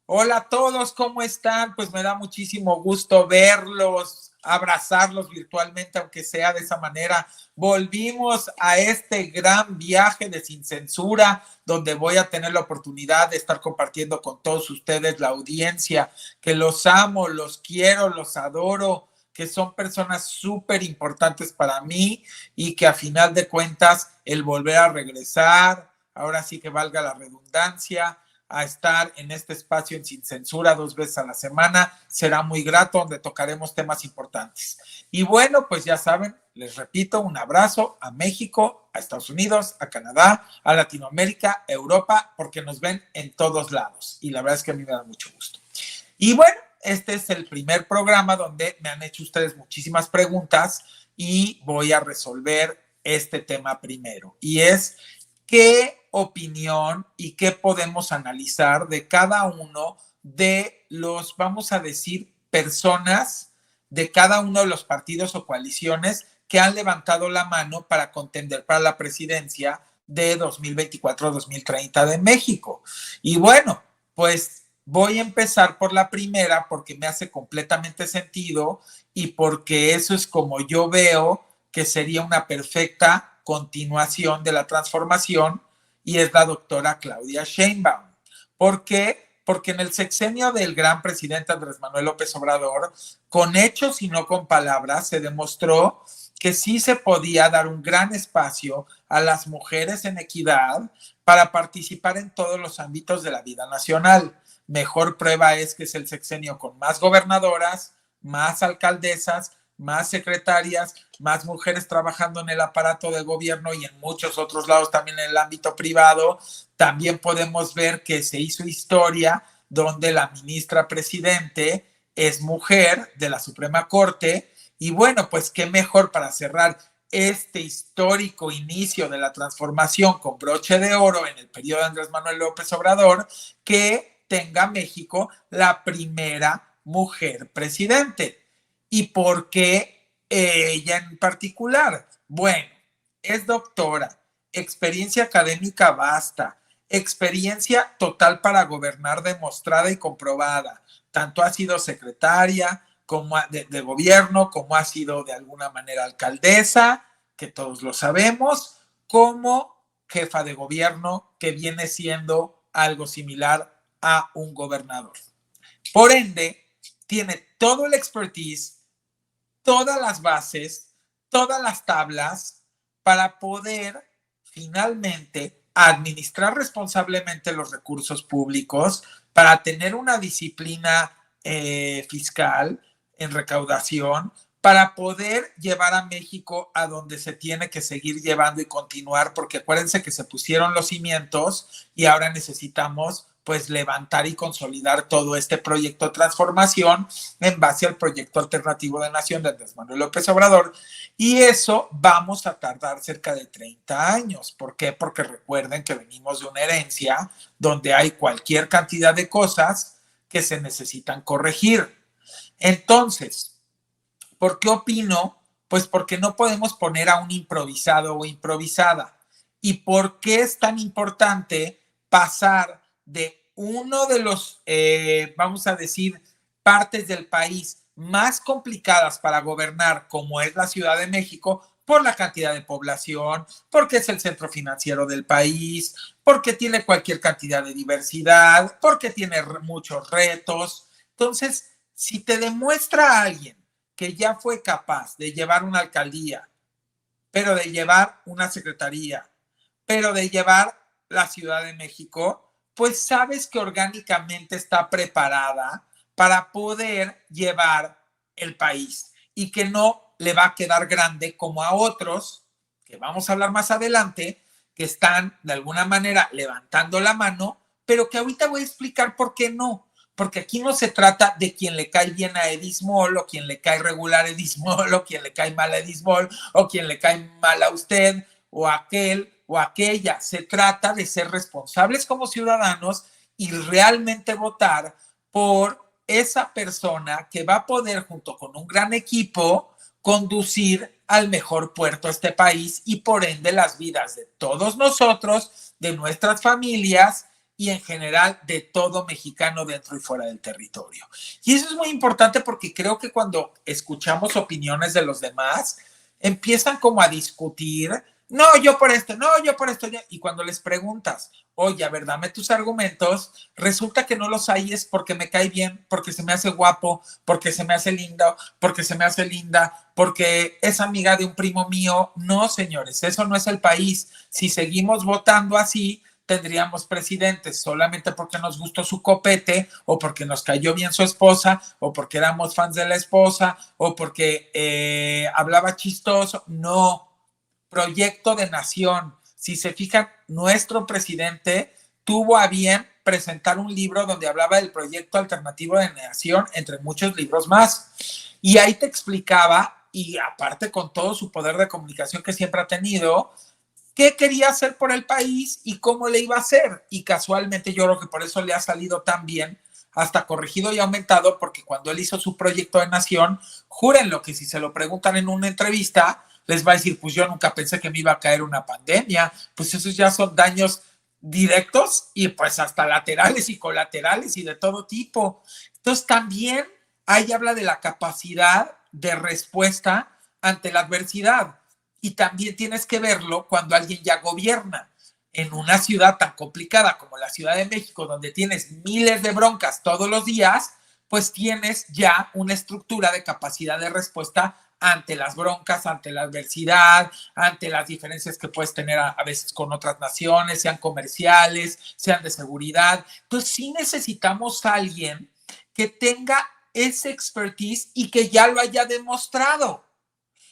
Hola a todos, ¿cómo están? Pues me da muchísimo gusto verlos, abrazarlos virtualmente, aunque sea de esa manera. Volvimos a este gran viaje de Sin Censura, donde voy a tener la oportunidad de estar compartiendo con todos ustedes, la audiencia, que los amo, los quiero, los adoro, que son personas súper importantes para mí y que a final de cuentas el volver a regresar, ahora sí que valga la redundancia, a estar en este espacio en Sin Censura 2 veces a la semana. Será muy grato, donde tocaremos temas importantes. Y bueno, pues ya saben, les repito, un abrazo a México, a Estados Unidos, a Canadá, a Latinoamérica, a Europa, porque nos ven en todos lados. Y la verdad es que a mí me da mucho gusto. Y bueno, este es el primer programa donde me han hecho ustedes muchísimas preguntas y voy a resolver este tema primero. Y es, ¿qué opinión y qué podemos analizar de cada uno de los, vamos a decir, personas de cada uno de los partidos o coaliciones que han levantado la mano para contender para la presidencia de 2024-2030 de México? Y bueno, pues voy a empezar por la primera porque me hace completamente sentido y porque eso es como yo veo que sería una perfecta continuación de la transformación, y es la doctora Claudia Sheinbaum. ¿Por qué? Porque en el sexenio del gran presidente Andrés Manuel López Obrador, con hechos y no con palabras, se demostró que sí se podía dar un gran espacio a las mujeres en equidad para participar en todos los ámbitos de la vida nacional. Mejor prueba es que es el sexenio con más gobernadoras, más alcaldesas, más secretarias, más mujeres trabajando en el aparato de gobierno y en muchos otros lados también en el ámbito privado. También podemos ver que se hizo historia donde la ministra presidente es mujer de la Suprema Corte. Y bueno, pues qué mejor para cerrar este histórico inicio de la transformación con broche de oro en el periodo de Andrés Manuel López Obrador, que tenga México la primera mujer presidente. ¿Y por qué ella en particular? Bueno, es doctora, experiencia académica vasta, experiencia total para gobernar demostrada y comprobada. Tanto ha sido secretaria como de gobierno, como ha sido de alguna manera alcaldesa, que todos lo sabemos, como jefa de gobierno, que viene siendo algo similar a un gobernador. Por ende, tiene todo el expertise, todas las bases, todas las tablas para poder finalmente administrar responsablemente los recursos públicos, para tener una disciplina fiscal en recaudación, para poder llevar a México a donde se tiene que seguir llevando y continuar, porque acuérdense que se pusieron los cimientos y ahora necesitamos pues levantar y consolidar todo este proyecto de transformación en base al proyecto alternativo de nación de Andrés Manuel López Obrador. Y eso vamos a tardar cerca de 30 años. ¿Por qué? Porque recuerden que venimos de una herencia donde hay cualquier cantidad de cosas que se necesitan corregir. Entonces, ¿por qué opino? Pues porque no podemos poner a un improvisado o improvisada. ¿Y por qué es tan importante pasar de uno de los, vamos a decir, partes del país más complicadas para gobernar, como es la Ciudad de México, por la cantidad de población, porque es el centro financiero del país, porque tiene cualquier cantidad de diversidad, porque tiene muchos retos? Entonces, si te demuestra a alguien que ya fue capaz de llevar una alcaldía, pero de llevar una secretaría, pero de llevar la Ciudad de México, pues sabes que orgánicamente está preparada para poder llevar el país y que no le va a quedar grande como a otros, que vamos a hablar más adelante, que están de alguna manera levantando la mano, pero que ahorita voy a explicar por qué no. Porque aquí no se trata de quien le cae bien a Edismol, o quien le cae regular a Edismol, o quien le cae mal a Edismol, o quien le cae mal a usted, o a aquel, o a aquella. Se trata de ser responsables como ciudadanos y realmente votar por esa persona que va a poder, junto con un gran equipo, conducir al mejor puerto a este país y por ende las vidas de todos nosotros, de nuestras familias y en general de todo mexicano dentro y fuera del territorio. Y eso es muy importante porque creo que cuando escuchamos opiniones de los demás, empiezan como a discutir, no, yo por esto, no, yo por esto, y cuando les preguntas, oye, a ver, dame tus argumentos, resulta que no los hay es porque me cae bien, porque se me hace guapo, porque se me hace lindo, porque se me hace linda, porque es amiga de un primo mío. No, señores, eso no es el país. Si seguimos votando así, tendríamos presidentes solamente porque nos gustó su copete o porque nos cayó bien su esposa o porque éramos fans de la esposa o porque hablaba chistoso. No, proyecto de nación. Si se fijan, nuestro presidente tuvo a bien presentar un libro donde hablaba del proyecto alternativo de nación, entre muchos libros más. Y ahí te explicaba, y aparte con todo su poder de comunicación que siempre ha tenido, qué quería hacer por el país y cómo le iba a hacer. Y casualmente yo creo que por eso le ha salido tan bien, hasta corregido y aumentado, porque cuando él hizo su proyecto de nación, júrenlo que si se lo preguntan en una entrevista, les va a decir, pues yo nunca pensé que me iba a caer una pandemia. Pues esos ya son daños directos y pues hasta laterales y colaterales y de todo tipo. Entonces también ahí habla de la capacidad de respuesta ante la adversidad. Y también tienes que verlo cuando alguien ya gobierna. En una ciudad tan complicada como la Ciudad de México, donde tienes miles de broncas todos los días, pues tienes ya una estructura de capacidad de respuesta ante las broncas, ante la adversidad, ante las diferencias que puedes tener a veces con otras naciones, sean comerciales, sean de seguridad. Entonces sí necesitamos a alguien que tenga ese expertise y que ya lo haya demostrado.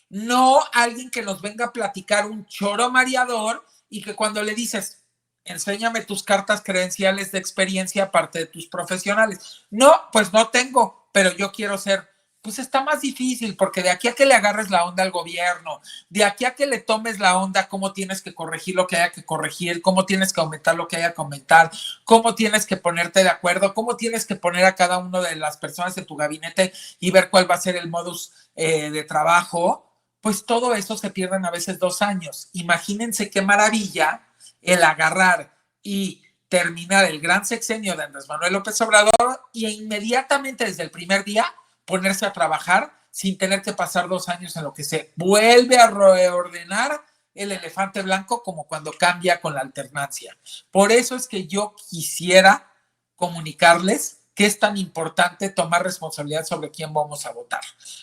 No alguien que nos venga a platicar un choro mareador y que cuando le dices, enséñame tus cartas credenciales de experiencia aparte de tus profesionales. No, pues no tengo, pero yo quiero ser. Pues está más difícil porque de aquí a que le agarres la onda al gobierno, de aquí a que le tomes la onda, cómo tienes que corregir lo que haya que corregir, cómo tienes que aumentar lo que haya que aumentar, cómo tienes que ponerte de acuerdo, cómo tienes que poner a cada una de las personas de tu gabinete y ver cuál va a ser el modus de trabajo. Pues todo eso se pierden a veces 2 años. Imagínense qué maravilla el agarrar y terminar el gran sexenio de Andrés Manuel López Obrador y inmediatamente desde el primer día ponerse a trabajar sin tener que pasar 2 años en lo que se vuelve a reordenar el elefante blanco como cuando cambia con la alternancia. Por eso es que yo quisiera comunicarles que es tan importante tomar responsabilidad sobre quién vamos a votar.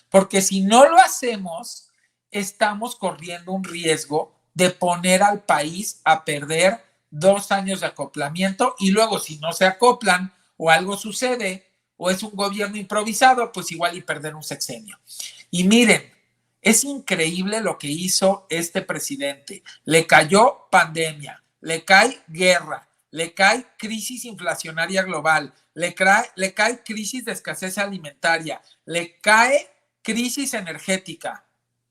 Porque si no lo hacemos, estamos corriendo un riesgo de poner al país a perder 2 años de acoplamiento y luego si no se acoplan o algo sucede o es un gobierno improvisado, pues igual y perder un sexenio. Y miren, es increíble lo que hizo este presidente. Le cayó pandemia, le cae guerra, le cae crisis inflacionaria global, le cae crisis de escasez alimentaria, le cae crisis energética.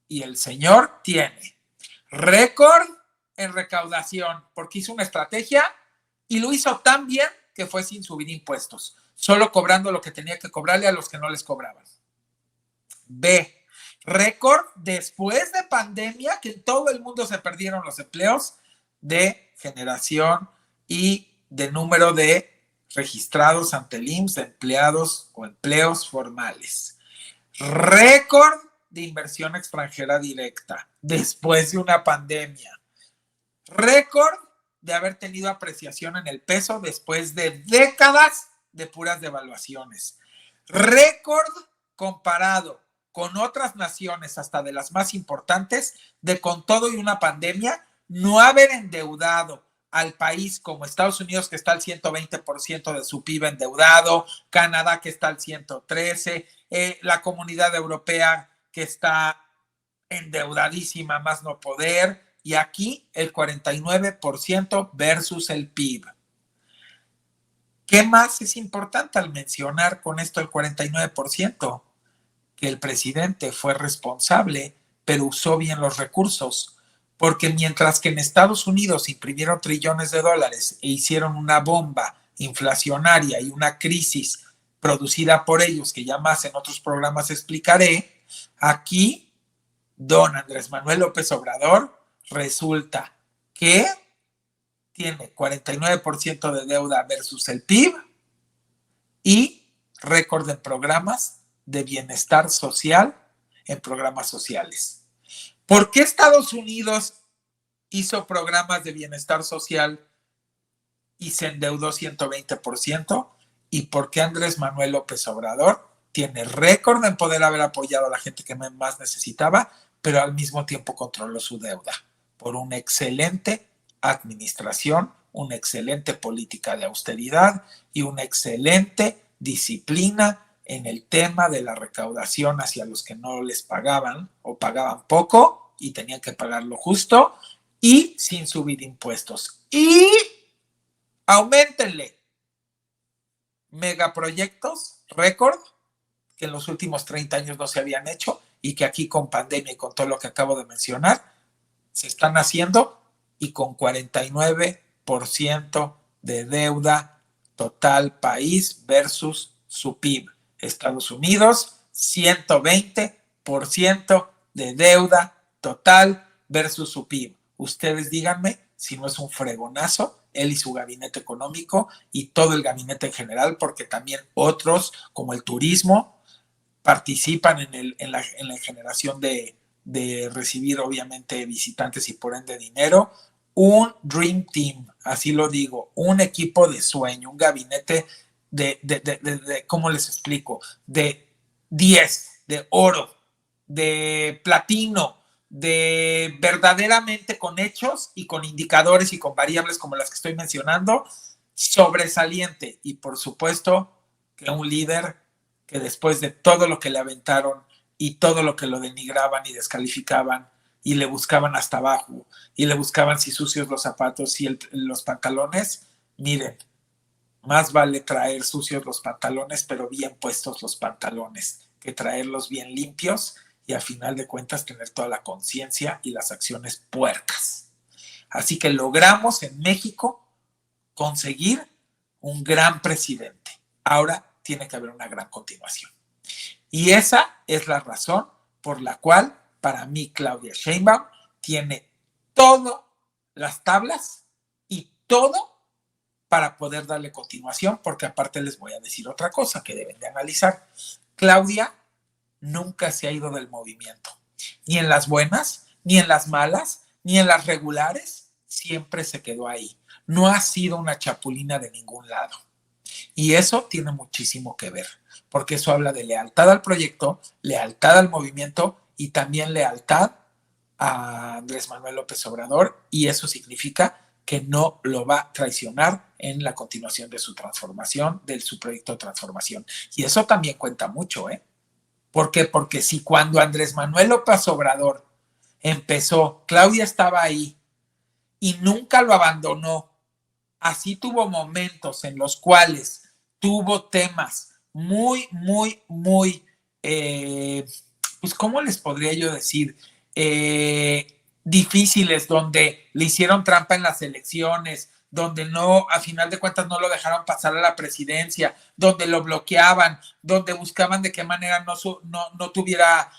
Y el señor tiene récord en recaudación porque hizo una estrategia y lo hizo tan bien que fue sin subir impuestos, solo cobrando lo que tenía que cobrarle a los que no les cobraban. B, récord después de pandemia, que en todo el mundo se perdieron los empleos, de generación y de número de registrados ante el IMSS de empleados o empleos formales. Récord de inversión extranjera directa después de una pandemia. Récord de haber tenido apreciación en el peso después de décadas de puras devaluaciones. Récord comparado con otras naciones, hasta de las más importantes, de con todo y una pandemia, no haber endeudado al país como Estados Unidos, que está al 120% de su PIB endeudado, Canadá, que está al 113%, la Comunidad Europea, que está endeudadísima más no poder, y aquí el 49% versus el PIB. ¿Qué más es importante al mencionar con esto el 49%? Que el presidente fue responsable, pero usó bien los recursos. Porque mientras que en Estados Unidos imprimieron trillones de dólares e hicieron una bomba inflacionaria y una crisis producida por ellos, que ya más en otros programas explicaré, aquí don Andrés Manuel López Obrador resulta que tiene 49% de deuda versus el PIB y récord en programas de bienestar social, en programas sociales. ¿Por qué Estados Unidos hizo programas de bienestar social y se endeudó 120%? ¿Y por qué Andrés Manuel López Obrador tiene récord en poder haber apoyado a la gente que más necesitaba, pero al mismo tiempo controló su deuda? Por una excelente administración, una excelente política de austeridad y una excelente disciplina en el tema de la recaudación hacia los que no les pagaban o pagaban poco y tenían que pagar lo justo y sin subir impuestos. Y auméntenle megaproyectos récord que en los últimos 30 años no se habían hecho y que aquí con pandemia y con todo lo que acabo de mencionar se están haciendo y con 49% de deuda total país versus su PIB. Estados Unidos, 120% de deuda total versus su PIB. Ustedes díganme si no es un fregonazo él y su gabinete económico y todo el gabinete en general, porque también otros, como el turismo, participan en la generación de recibir, obviamente, visitantes y por ende dinero. Un Dream Team, así lo digo, un equipo de sueño, un gabinete ¿cómo les explico? De 10, de oro, de platino, de verdaderamente con hechos y con indicadores y con variables como las que estoy mencionando, sobresaliente. Y por supuesto que un líder que después de todo lo que le aventaron y todo lo que lo denigraban y descalificaban y le buscaban hasta abajo y le buscaban si sucios los zapatos y los pantalones, miren, más vale traer sucios los pantalones pero bien puestos los pantalones que traerlos bien limpios y a final de cuentas tener toda la conciencia y las acciones puercas. Así que logramos en México conseguir un gran presidente. Ahora tiene que haber una gran continuación. Y esa es la razón por la cual para mí Claudia Sheinbaum tiene todas las tablas y todo para poder darle continuación, porque aparte les voy a decir otra cosa que deben de analizar. Claudia nunca se ha ido del movimiento, ni en las buenas, ni en las malas, ni en las regulares, siempre se quedó ahí. No ha sido una chapulina de ningún lado. Y eso tiene muchísimo que ver, porque eso habla de lealtad al proyecto, lealtad al movimiento y también lealtad a Andrés Manuel López Obrador, y eso significa que no lo va a traicionar en la continuación de su transformación, de su proyecto de transformación. Y eso también cuenta mucho, ¿eh? ¿Por qué? Porque si cuando Andrés Manuel López Obrador empezó, Claudia estaba ahí y nunca lo abandonó, así tuvo momentos en los cuales tuvo temas muy, pues, ¿cómo les podría yo decir? Difíciles, donde le hicieron trampa en las elecciones, donde no, a final de cuentas no lo dejaron pasar a la presidencia, donde lo bloqueaban, donde buscaban de qué manera no tuviera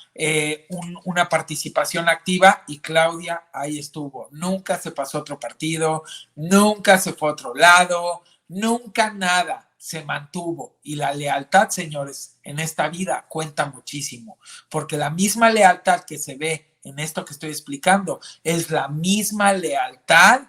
una participación activa, y Claudia ahí estuvo. Nunca se pasó a otro partido, nunca se fue a otro lado, nunca nada, se mantuvo. Y la lealtad, señores, en esta vida cuenta muchísimo, porque la misma lealtad que se ve en esto que estoy explicando es la misma lealtad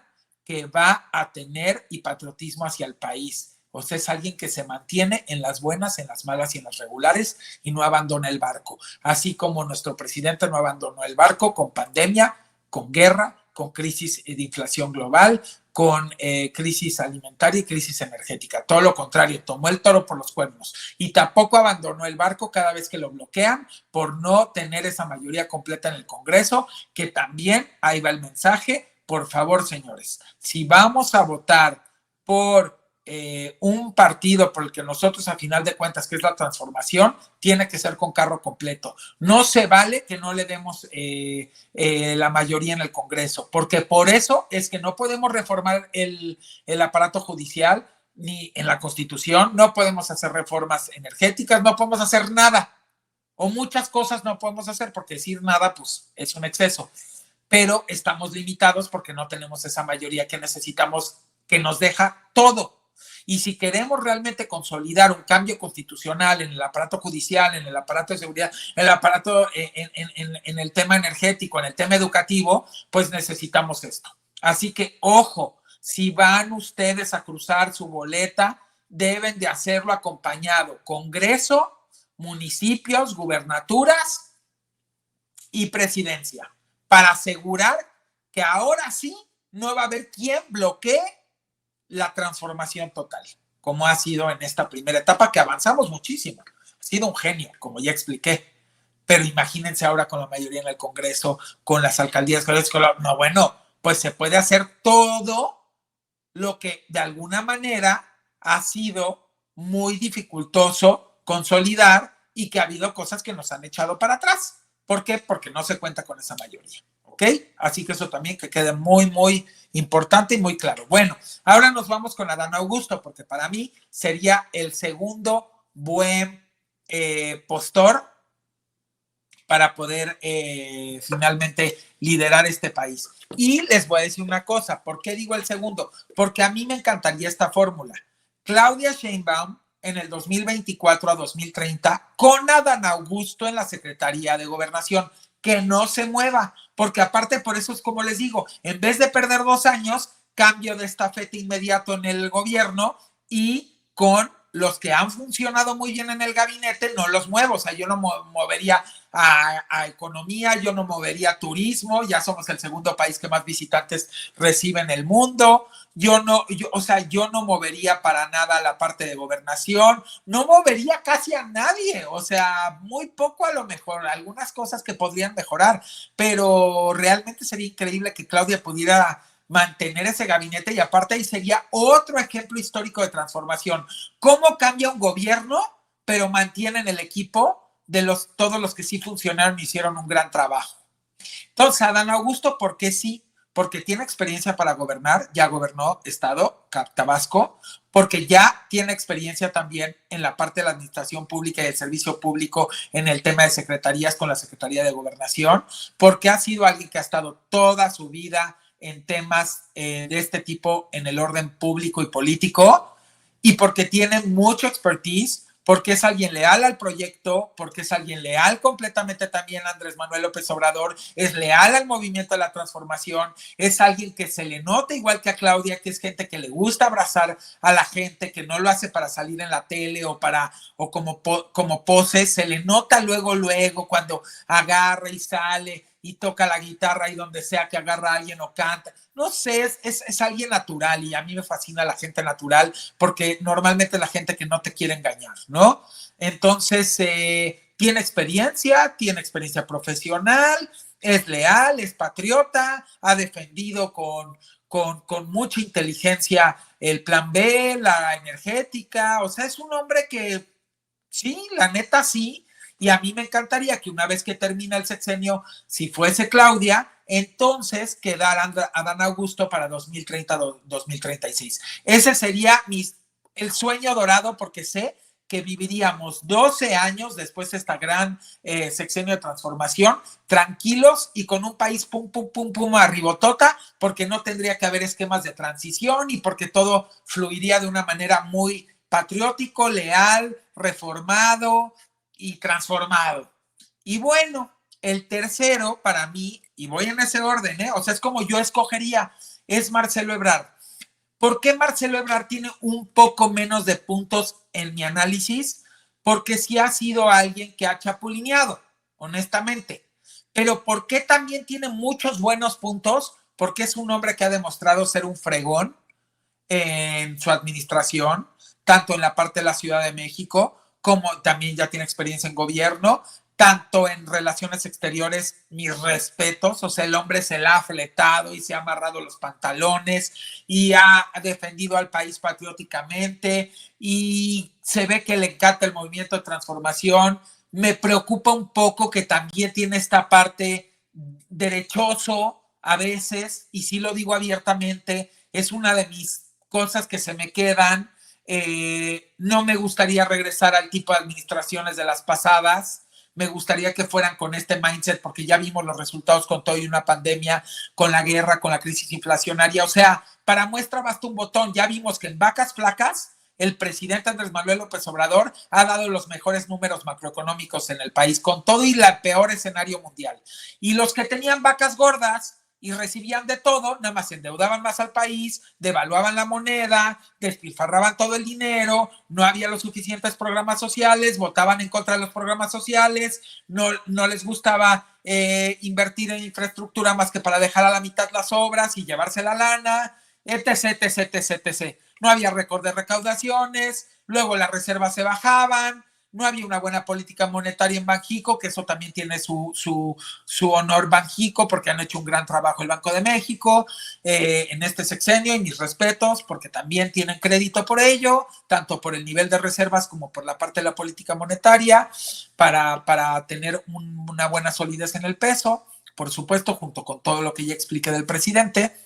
que va a tener y patriotismo hacia el país. O sea, es alguien que se mantiene en las buenas, en las malas y en las regulares y no abandona el barco. Así como nuestro presidente no abandonó el barco con pandemia, con guerra, con crisis de inflación global, con crisis alimentaria y crisis energética. Todo lo contrario, tomó el toro por los cuernos y tampoco abandonó el barco cada vez que lo bloquean por no tener esa mayoría completa en el Congreso, que también ahí va el mensaje. Por favor, señores, si vamos a votar por un partido por el que nosotros, a final de cuentas, que es la transformación, tiene que ser con carro completo. No se vale que no le demos la mayoría en el Congreso, porque por eso es que no podemos reformar el aparato judicial ni en la Constitución, no podemos hacer reformas energéticas, no podemos hacer nada, o muchas cosas no podemos hacer, porque decir nada, pues, es un exceso. pero estamos limitados porque no tenemos esa mayoría que necesitamos, que nos deja todo. Y si queremos realmente consolidar un cambio constitucional en el aparato judicial, en el aparato de seguridad, en el aparato, en el tema energético, en el tema educativo, pues necesitamos esto. Así que, ojo, si van ustedes a cruzar su boleta, deben de hacerlo acompañado Congreso, municipios, gubernaturas y presidencia, para asegurar que ahora sí no va a haber quien bloquee la transformación total, como ha sido en esta primera etapa, que avanzamos muchísimo. Ha sido un genio, como ya expliqué. Pero imagínense ahora con la mayoría en el Congreso, con las alcaldías, no, bueno, pues se puede hacer todo lo que de alguna manera ha sido muy dificultoso consolidar y que ha habido cosas que nos han echado para atrás. ¿Por qué? Porque no se cuenta con esa mayoría. ¿Ok? Así que eso también que quede muy, muy importante y muy claro. Bueno, ahora nos vamos con Adán Augusto, porque para mí sería el segundo buen postor para poder finalmente liderar este país. Y les voy a decir una cosa, ¿por qué digo el segundo? Porque a mí me encantaría esta fórmula. Claudia Sheinbaum en el 2024 a 2030 con Adán Augusto en la Secretaría de Gobernación, que no se mueva, porque aparte por eso es como les digo, en vez de perder 2 años, cambio de estafeta inmediato en el gobierno y con los que han funcionado muy bien en el gabinete, no los muevo. O sea, yo no movería a economía, yo no movería a turismo, ya somos el segundo país que más visitantes recibe en el mundo. Yo no movería para nada la parte de gobernación, no movería casi a nadie, o sea, muy poco a lo mejor, algunas cosas que podrían mejorar, pero realmente sería increíble que Claudia pudiera mantener ese gabinete y aparte ahí sería otro ejemplo histórico de transformación. ¿Cómo cambia un gobierno, pero mantienen el equipo de todos los que sí funcionaron y hicieron un gran trabajo? Entonces, Adán Augusto, ¿por qué sí? Porque tiene experiencia para gobernar, ya gobernó Estado, Tabasco, porque ya tiene experiencia también en la parte de la administración pública y el servicio público en el tema de secretarías con la Secretaría de Gobernación, porque ha sido alguien que ha estado toda su vida en temas de este tipo en el orden público y político, y porque tiene mucho expertise, porque es alguien leal al proyecto, porque es alguien leal completamente también a Andrés Manuel López Obrador, es leal al movimiento de la transformación, es alguien que se le nota igual que a Claudia, que es gente que le gusta abrazar a la gente, que no lo hace para salir en la tele o como pose, se le nota luego cuando agarra y sale y toca la guitarra y donde sea que agarra a alguien o canta. No sé, es alguien natural y a mí me fascina la gente natural porque normalmente la gente que no te quiere engañar, ¿no? Entonces, tiene experiencia profesional, es leal, es patriota, ha defendido con mucha inteligencia el plan B, la energética, o sea, es un hombre que sí, la neta sí, y a mí me encantaría que una vez que termina el sexenio, si fuese Claudia, entonces quedara Adán Augusto para 2030-2036. Ese sería el sueño dorado porque sé que viviríamos 12 años después de esta gran sexenio de transformación, tranquilos y con un país pum, pum, pum, pum, arribotota, porque no tendría que haber esquemas de transición y porque todo fluiría de una manera muy patriótico, leal, reformado y transformado. Y bueno, el tercero para mí, y voy en ese orden, o sea, es como yo escogería, es Marcelo Ebrard. ¿Por qué Marcelo Ebrard tiene un poco menos de puntos en mi análisis? Porque sí ha sido alguien que ha chapulineado, honestamente. Pero ¿por qué también tiene muchos buenos puntos? Porque es un hombre que ha demostrado ser un fregón en su administración, tanto en la parte de la Ciudad de México, como también ya tiene experiencia en gobierno, tanto en relaciones exteriores, mis respetos, o sea, el hombre se la ha fletado y se ha amarrado los pantalones y ha defendido al país patrióticamente y se ve que le encanta el movimiento de transformación. Me preocupa un poco que también tiene esta parte derechoso a veces, y sí lo digo abiertamente, es una de mis cosas que se me quedan. No me gustaría regresar al tipo de administraciones de las pasadas. me gustaría que fueran con este mindset, porque ya vimos los resultados con todo y una pandemia, con la guerra, con la crisis inflacionaria. O sea, para muestra basta un botón. Ya vimos que en vacas flacas el presidente Andrés Manuel López Obrador ha dado los mejores números macroeconómicos en el país, con todo y el peor escenario mundial. Y los que tenían vacas gordas y recibían de todo, nada más endeudaban más al país, devaluaban la moneda, despilfarraban todo el dinero, no había los suficientes programas sociales, votaban en contra de los programas sociales, no les gustaba invertir en infraestructura más que para dejar a la mitad las obras y llevarse la lana, etc, etc, etc, etc. No había récord de recaudaciones, luego las reservas se bajaban, no había una buena política monetaria en Banxico, que eso también tiene su honor Banxico, porque han hecho un gran trabajo el Banco de México en este sexenio, y mis respetos, porque también tienen crédito por ello, tanto por el nivel de reservas como por la parte de la política monetaria, para tener una buena solidez en el peso, por supuesto, junto con todo lo que ya expliqué del presidente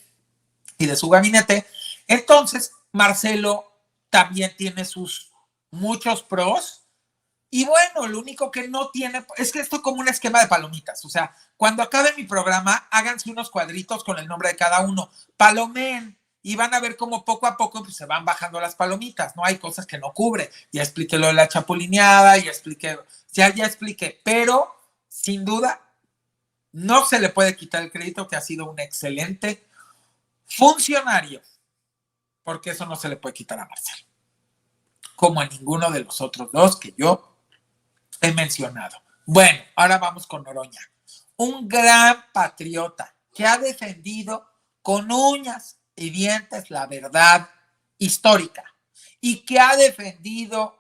y de su gabinete. Entonces, Marcelo también tiene sus muchos pros. Y bueno, lo único que no tiene es que esto es como un esquema de palomitas. O sea, cuando acabe mi programa, háganse unos cuadritos con el nombre de cada uno. Palomen. Y van a ver cómo poco a poco pues, se van bajando las palomitas. No hay cosas que no cubre. Ya expliqué lo de la chapulineada, ya expliqué. Pero, sin duda, no se le puede quitar el crédito que ha sido un excelente funcionario. Porque eso no se le puede quitar a Marcelo. Como a ninguno de los otros dos que yo he mencionado. Bueno, ahora vamos con Noroña. Un gran patriota que ha defendido con uñas y dientes la verdad histórica y que ha defendido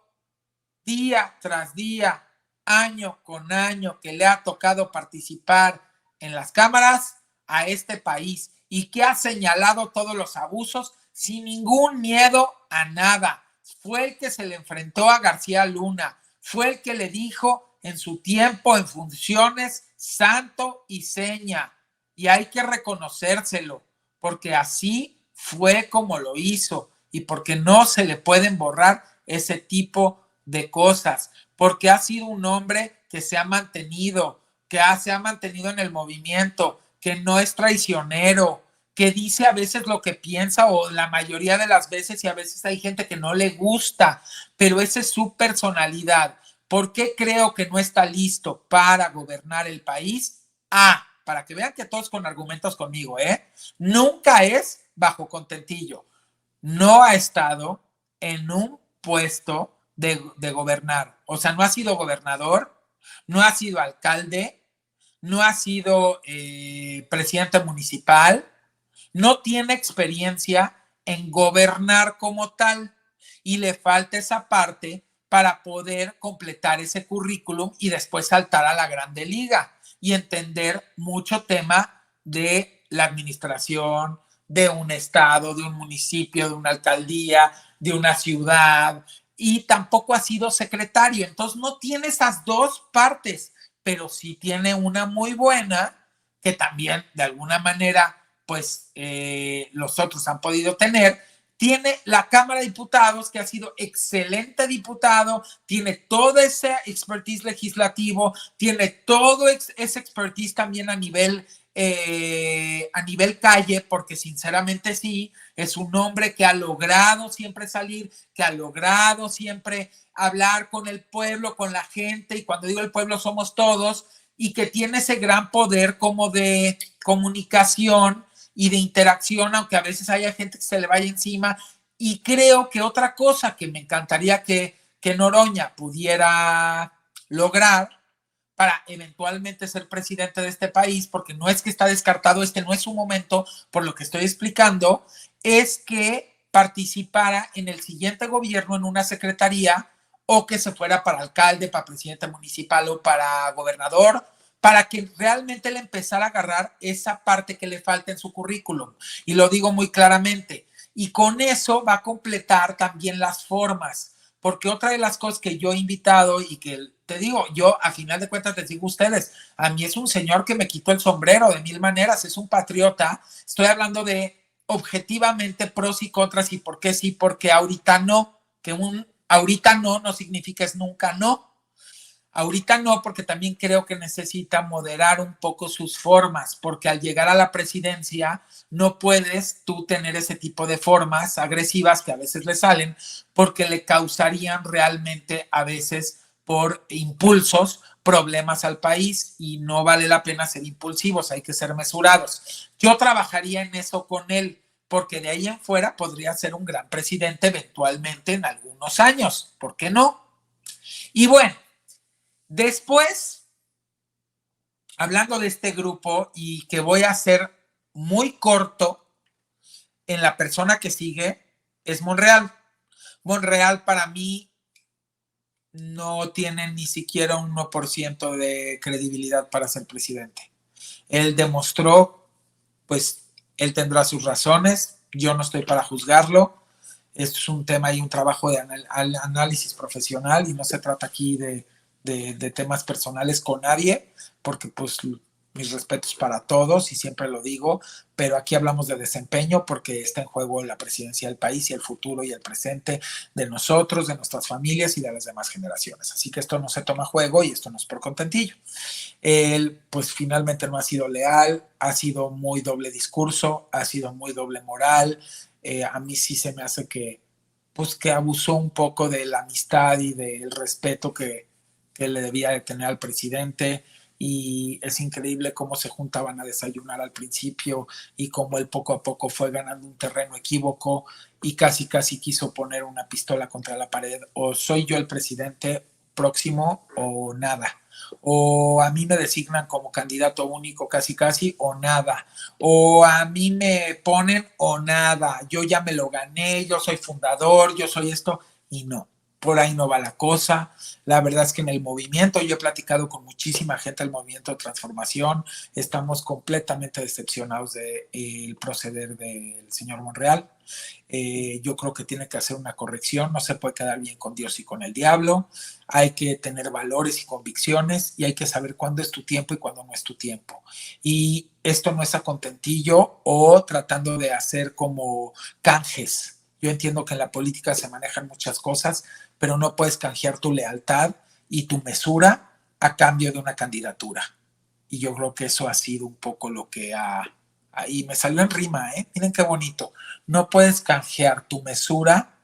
día tras día, año con año, que le ha tocado participar en las cámaras a este país y que ha señalado todos los abusos sin ningún miedo a nada. Fue el que se le enfrentó a García Luna, fue el que le dijo en su tiempo en funciones santo y seña, y hay que reconocérselo, porque así fue como lo hizo y porque no se le pueden borrar ese tipo de cosas, porque ha sido un hombre que se ha mantenido, se ha mantenido en el movimiento, que no es traicionero, que dice a veces lo que piensa o la mayoría de las veces, y a veces hay gente que no le gusta, pero esa es su personalidad. ¿Por qué creo que no está listo para gobernar el país? Para que vean que todos con argumentos conmigo, nunca es bajo contentillo. No ha estado en un puesto de gobernar. O sea, no ha sido gobernador, no ha sido alcalde, no ha sido presidente municipal, no tiene experiencia en gobernar como tal y le falta esa parte para poder completar ese currículum y después saltar a la grande liga y entender mucho tema de la administración, de un estado, de un municipio, de una alcaldía, de una ciudad, y tampoco ha sido secretario. Entonces no tiene esas dos partes, pero sí tiene una muy buena que también de alguna manera pues los otros han podido tener. Tiene la Cámara de Diputados, que ha sido excelente diputado, tiene toda esa expertise legislativo, tiene todo ese expertise también a nivel calle, porque sinceramente sí, es un hombre que ha logrado siempre salir, que ha logrado siempre hablar con el pueblo, con la gente, y cuando digo el pueblo somos todos, y que tiene ese gran poder como de comunicación y de interacción, aunque a veces haya gente que se le vaya encima. Y creo que otra cosa que me encantaría que Noroña pudiera lograr para eventualmente ser presidente de este país, porque no es que está descartado, no es su momento, por lo que estoy explicando, es que participara en el siguiente gobierno en una secretaría, o que se fuera para alcalde, para presidente municipal o para gobernador, para que realmente le empezara a agarrar esa parte que le falta en su currículum. Y lo digo muy claramente. Y con eso va a completar también las formas, porque otra de las cosas que yo he invitado y que te digo, yo a final de cuentas les digo a ustedes, a mí es un señor que me quitó el sombrero de mil maneras, es un patriota. Estoy hablando de objetivamente pros y contras y por qué sí, porque ahorita no, que un ahorita no significa es nunca no. Ahorita no, porque también creo que necesita moderar un poco sus formas, porque al llegar a la presidencia no puedes tú tener ese tipo de formas agresivas que a veces le salen, porque le causarían realmente a veces por impulsos problemas al país y no vale la pena ser impulsivos, hay que ser mesurados. Yo trabajaría en eso con él, porque de ahí en fuera podría ser un gran presidente eventualmente en algunos años, ¿por qué no? Y bueno, después, hablando de este grupo y que voy a ser muy corto en la persona que sigue, es Monreal. Monreal para mí no tiene ni siquiera un 1% de credibilidad para ser presidente. Él demostró, pues, él tendrá sus razones, yo no estoy para juzgarlo, esto es un tema y un trabajo de análisis profesional y no se trata aquí de temas personales con nadie, porque pues mis respetos para todos y siempre lo digo, pero aquí hablamos de desempeño porque está en juego la presidencia del país y el futuro y el presente de nosotros, de nuestras familias y de las demás generaciones. Así que esto no se toma juego y esto no es por contentillo. Él pues finalmente no ha sido leal, ha sido muy doble discurso, ha sido muy doble moral. A mí sí se me hace que pues que abusó un poco de la amistad y del respeto que le debía de tener al presidente, y es increíble cómo se juntaban a desayunar al principio y cómo él poco a poco fue ganando un terreno equívoco y casi quiso poner una pistola contra la pared, o soy yo el presidente próximo o nada, o a mí me designan como candidato único casi o nada, o a mí me ponen o nada, yo ya me lo gané, yo soy fundador, yo soy esto, y no, por ahí no va la cosa. La verdad es que en el movimiento, yo he platicado con muchísima gente del movimiento de transformación, estamos completamente decepcionados del proceder del señor Monreal. Yo creo que tiene que hacer una corrección, no se puede quedar bien con Dios y con el diablo, hay que tener valores y convicciones y hay que saber cuándo es tu tiempo y cuándo no es tu tiempo. Y esto no es a contentillo o tratando de hacer como canjes. Yo entiendo que en la política se manejan muchas cosas, pero no puedes canjear tu lealtad y tu mesura a cambio de una candidatura. Y yo creo que eso ha sido un poco lo que ha... Ahí me salió en rima, ¿eh? Miren qué bonito. No puedes canjear tu mesura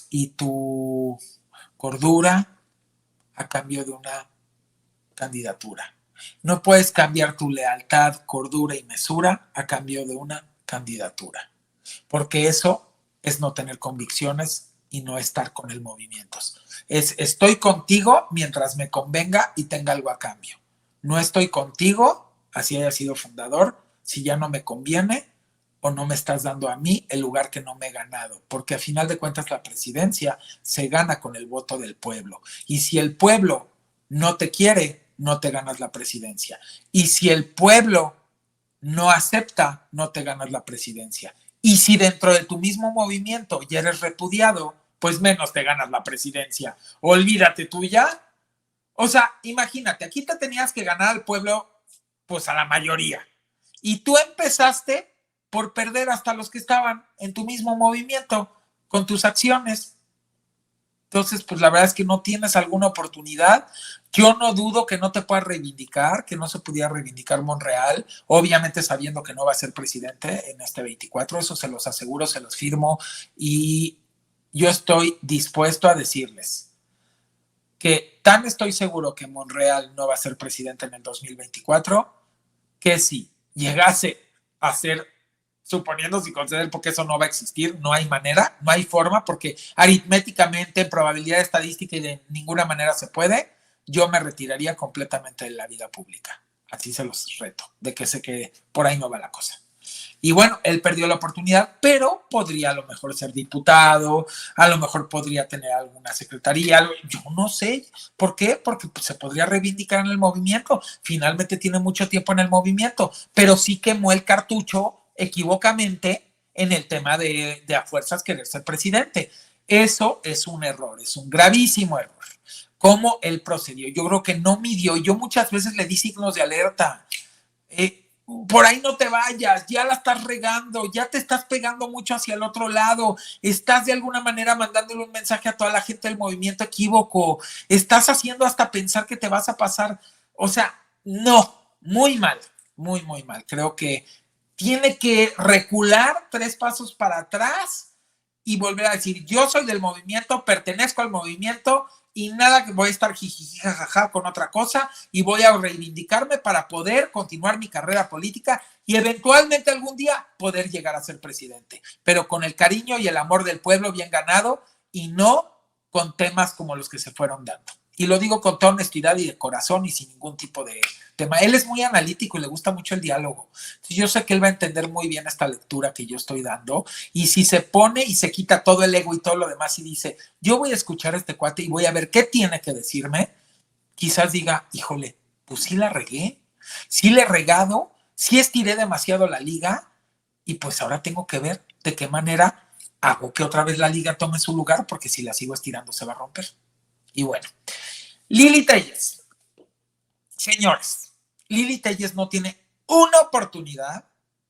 y tu cordura a cambio de una candidatura. No puedes cambiar tu lealtad, cordura y mesura a cambio de una candidatura. Porque eso es no tener convicciones y no estar con el movimiento. Estoy contigo mientras me convenga y tenga algo a cambio. No estoy contigo, así haya sido fundador, si ya no me conviene o no me estás dando a mí el lugar que no me he ganado, porque a final de cuentas la presidencia se gana con el voto del pueblo, y si el pueblo no te quiere, no te ganas la presidencia, y si el pueblo no acepta, no te ganas la presidencia, y si dentro de tu mismo movimiento ya eres repudiado, pues menos te ganas la presidencia. Olvídate tú ya. O sea, imagínate, aquí te tenías que ganar al pueblo, pues a la mayoría. Y tú empezaste por perder hasta los que estaban en tu mismo movimiento con tus acciones. Entonces, pues la verdad es que no tienes alguna oportunidad. Yo no dudo que no te puedas reivindicar, que no se pudiera reivindicar Monreal, obviamente sabiendo que no va a ser presidente en este 24, eso se los aseguro, se los firmo, y yo estoy dispuesto a decirles que tan estoy seguro que Monreal no va a ser presidente en el 2024, que si llegase a ser, suponiendo si conceder, porque eso no va a existir, no hay manera, no hay forma, porque aritméticamente, en probabilidad estadística y de ninguna manera se puede, yo me retiraría completamente de la vida pública. Así se los reto, de que sé que por ahí no va la cosa. Y bueno, él perdió la oportunidad, pero podría a lo mejor ser diputado, a lo mejor podría tener alguna secretaría, yo no sé. ¿Por qué? Porque pues, se podría reivindicar en el movimiento. Finalmente tiene mucho tiempo en el movimiento, pero sí quemó el cartucho equivocamente en el tema de a fuerzas querer ser presidente. Eso es un error, es un gravísimo error. ¿Cómo él procedió? Yo creo que no midió. Yo muchas veces le di signos de alerta. por ahí no te vayas, ya la estás regando, ya te estás pegando mucho hacia el otro lado, estás de alguna manera mandándole un mensaje a toda la gente del movimiento equívoco, estás haciendo hasta pensar que te vas a pasar, o sea, no, muy mal, muy, muy mal. Creo que tiene que recular 3 pasos para atrás y volver a decir, yo soy del movimiento, pertenezco al movimiento y nada que voy a estar jijijijajaja con otra cosa y voy a reivindicarme para poder continuar mi carrera política y eventualmente algún día poder llegar a ser presidente, pero con el cariño y el amor del pueblo bien ganado y no con temas como los que se fueron dando. Y lo digo con toda honestidad y de corazón y sin ningún tipo de tema. Él es muy analítico y le gusta mucho el diálogo. Entonces yo sé que él va a entender muy bien esta lectura que yo estoy dando y si se pone y se quita todo el ego y todo lo demás y dice, yo voy a escuchar a este cuate y voy a ver qué tiene que decirme, quizás diga, híjole, pues sí la regué, sí le he regado, sí estiré demasiado la liga y pues ahora tengo que ver de qué manera hago que otra vez la liga tome su lugar porque si la sigo estirando se va a romper. Y bueno, Lili Telles, señores, Lili Telles no tiene una oportunidad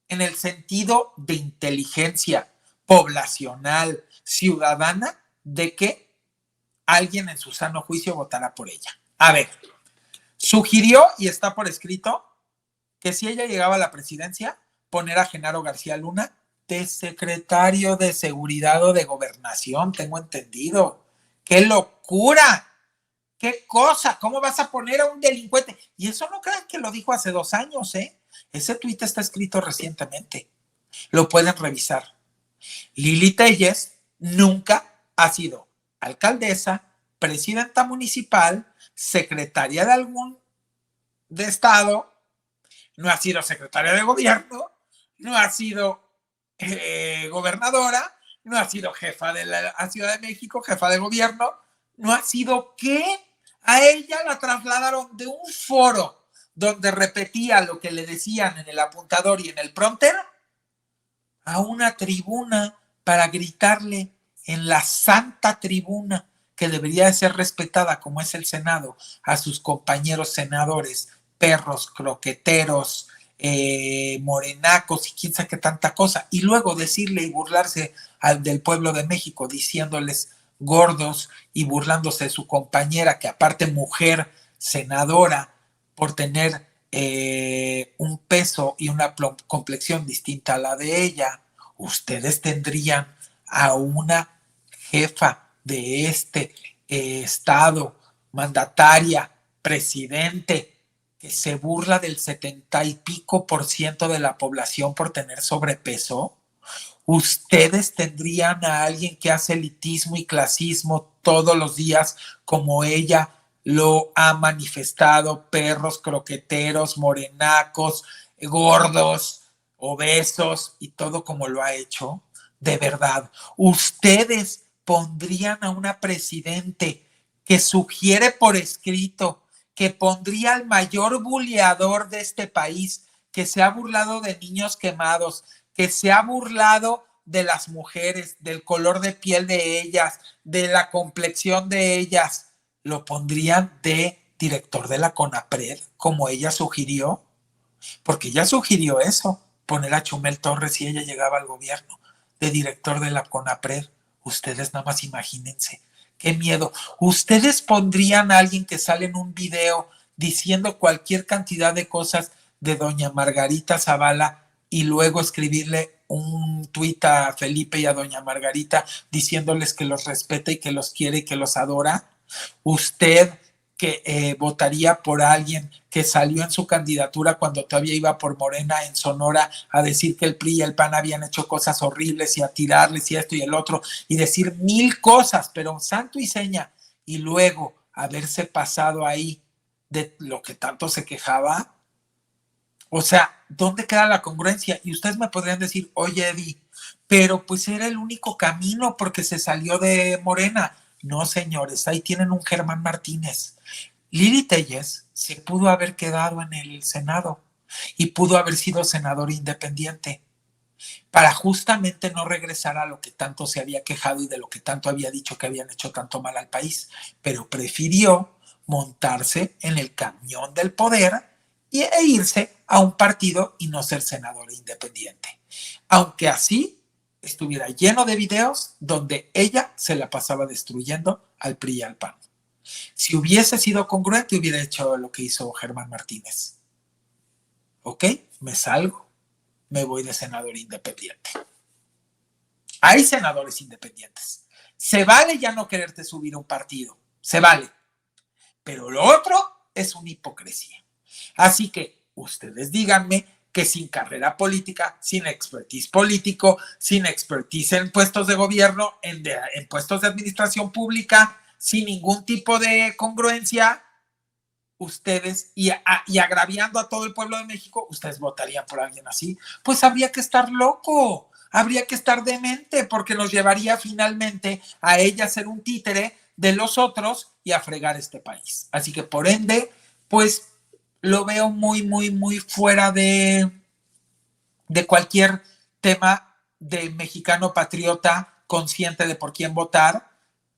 en el sentido de inteligencia poblacional, ciudadana, de que alguien en su sano juicio votará por ella. A ver, sugirió y está por escrito que si ella llegaba a la presidencia, poner a Genaro García Luna de secretario de Seguridad o de Gobernación, tengo entendido. ¡Qué locura! ¿Qué cosa? ¿Cómo vas a poner a un delincuente? Y eso no crean que lo dijo hace 2 años, ¿eh? Ese tuit está escrito recientemente. Lo pueden revisar. Lili Telles nunca ha sido alcaldesa, presidenta municipal, secretaria de algún de estado, no ha sido secretaria de gobierno, no ha sido gobernadora, no ha sido jefa de la Ciudad de México, jefa de gobierno, no ha sido ¿qué? A ella la trasladaron de un foro donde repetía lo que le decían en el apuntador y en el prompter a una tribuna para gritarle en la santa tribuna que debería de ser respetada como es el Senado a sus compañeros senadores, perros, croqueteros, morenacos y quién sabe qué tanta cosa, y luego decirle y burlarse del pueblo de México diciéndoles gordos y burlándose de su compañera, que aparte mujer senadora, por tener un peso y una complexión distinta a la de ella. Ustedes tendrían a una jefa de este estado, mandataria, presidente, que se burla del 70 y pico por ciento de la población por tener sobrepeso. Ustedes tendrían a alguien que hace elitismo y clasismo todos los días como ella lo ha manifestado, perros, croqueteros, morenacos, gordos, obesos y todo como lo ha hecho. De verdad, ustedes pondrían a una presidente que sugiere por escrito que pondría al mayor buleador de este país, que se ha burlado de niños quemados, que se ha burlado de las mujeres, del color de piel de ellas, de la complexión de ellas, lo pondrían de director de la CONAPRED, como ella sugirió, porque ella sugirió eso, poner a Chumel Torres si ella llegaba al gobierno, de director de la CONAPRED. Ustedes nada más imagínense, qué miedo. Ustedes pondrían a alguien que sale en un video diciendo cualquier cantidad de cosas de doña Margarita Zavala y luego escribirle un tuit a Felipe y a doña Margarita diciéndoles que los respeta y que los quiere y que los adora. Usted que votaría por alguien que salió en su candidatura cuando todavía iba por Morena en Sonora a decir que el PRI y el PAN habían hecho cosas horribles y a tirarles y esto y el otro y decir 1000 cosas, pero santo y seña, y luego haberse pasado ahí de lo que tanto se quejaba. O sea, ¿dónde queda la congruencia? Y ustedes me podrían decir, oye, Eddie, pero pues era el único camino porque se salió de Morena. No, señores, ahí tienen un Germán Martínez. Lili Telles se pudo haber quedado en el Senado y pudo haber sido senador independiente para justamente no regresar a lo que tanto se había quejado y de lo que tanto había dicho que habían hecho tanto mal al país, pero prefirió montarse en el camión del poder e irse a un partido y no ser senadora independiente. Aunque así estuviera lleno de videos donde ella se la pasaba destruyendo al PRI y al PAN. Si hubiese sido congruente, hubiera hecho lo que hizo Germán Martínez. ¿Ok? Me salgo, me voy de senador independiente. Hay senadores independientes. Se vale ya no quererte subir a un partido. Se vale. Pero lo otro es una hipocresía. Así que ustedes díganme que sin carrera política, sin expertise político, sin expertise en puestos de gobierno, en puestos de administración pública, sin ningún tipo de congruencia, ustedes, y agraviando a todo el pueblo de México, ustedes votarían por alguien así. Pues habría que estar loco, habría que estar demente, porque nos llevaría finalmente a ella a ser un títere de los otros y a fregar este país. Así que por ende, pues lo veo muy, muy, muy fuera de cualquier tema de mexicano patriota consciente de por quién votar,